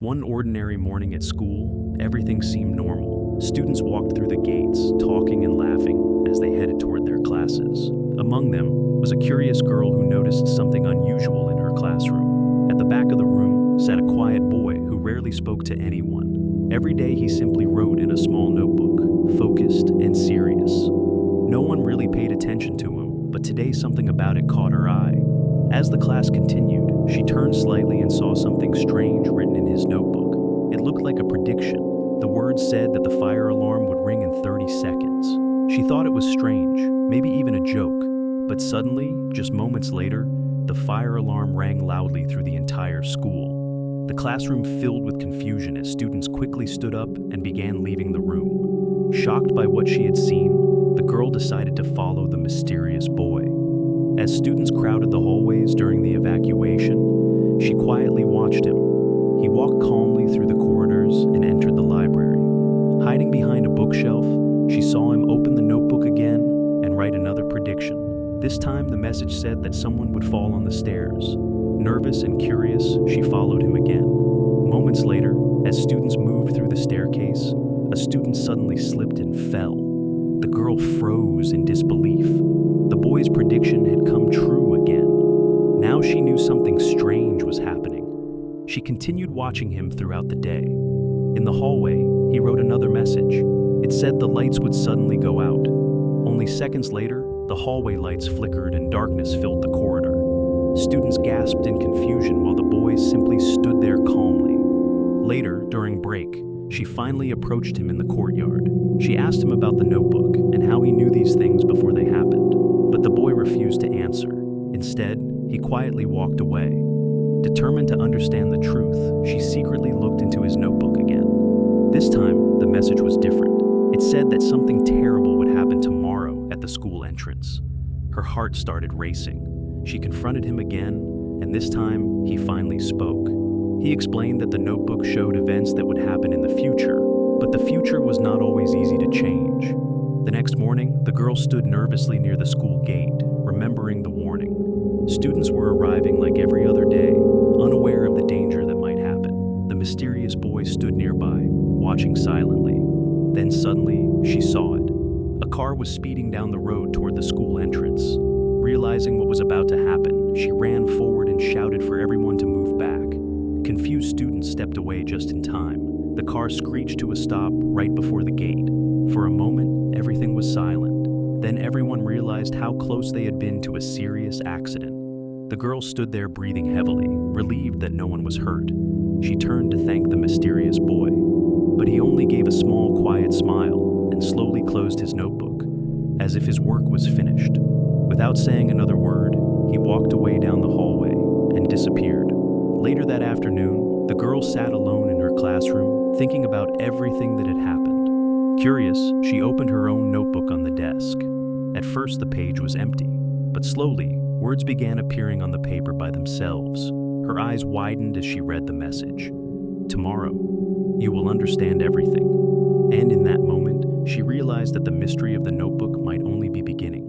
One ordinary morning at school, everything seemed normal. Students walked through the gates, talking and laughing as they headed toward their classes. Among them was a curious girl who noticed something unusual in her classroom. At the back of the room sat a quiet boy who rarely spoke to anyone. Every day he simply wrote in a small notebook, focused and serious. No one really paid attention to him, but today something about it caught her eye. As the class continued, she turned slightly and saw something strange written in his notebook. It looked like a prediction. The words said that the fire alarm would ring in 30 seconds. She thought it was strange, maybe even a joke. But suddenly, just moments later, the fire alarm rang loudly through the entire school. The classroom filled with confusion as students quickly stood up and began leaving the room. Shocked by what she had seen, the girl decided to follow the mysterious boy. As students crowded the hallways during the evacuation, she quietly watched him. He walked calmly through the corridors and entered the library. Hiding behind a bookshelf, she saw him open the notebook again and write another prediction. This time, the message said that someone would fall on the stairs. Nervous and curious, she followed him again. Moments later, as students moved through the staircase, a student suddenly slipped and fell. The girl froze in disbelief. The boy's prediction had come true again. Now she knew something strange was happening. She continued watching him throughout the day. In the hallway, he wrote another message. It said the lights would suddenly go out. Only seconds later, the hallway lights flickered and darkness filled the corridor. Students gasped in confusion while the boy simply stood there calmly. Later, during break, she finally approached him in the courtyard. She asked him about the notebook and how he knew these things before they happened, but the boy refused to answer. Instead, he quietly walked away. Determined to understand the truth, she secretly looked into his notebook again. This time, the message was different. It said that something terrible would happen tomorrow at the school entrance. Her heart started racing. She confronted him again, and this time, he finally spoke. He explained that the notebook showed events that would happen in the future, but the future was not always easy to change. The next morning, the girl stood nervously near the school gate, remembering the warning. Students were arriving like every other day, unaware of the danger that might happen. The mysterious boy stood nearby, watching silently. Then suddenly, she saw it. A car was speeding down the road toward the school entrance. Realizing what was about to happen, she ran forward and shouted for everyone to move back. Confused students stepped away just in time. The car screeched to a stop right before the gate. For a moment, everything was silent. Then everyone realized how close they had been to a serious accident. The girl stood there breathing heavily, relieved that no one was hurt. She turned to thank the mysterious boy, but he only gave a small, quiet smile and slowly closed his notebook, as if his work was finished. Without saying another word, he walked away down the hallway and disappeared. Later that afternoon, the girl sat alone in her classroom, thinking about everything that had happened. Curious, she opened her own notebook on the desk. At first, the page was empty, but slowly, words began appearing on the paper by themselves. Her eyes widened as she read the message. Tomorrow, you will understand everything. And in that moment, she realized that the mystery of the notebook might only be beginning.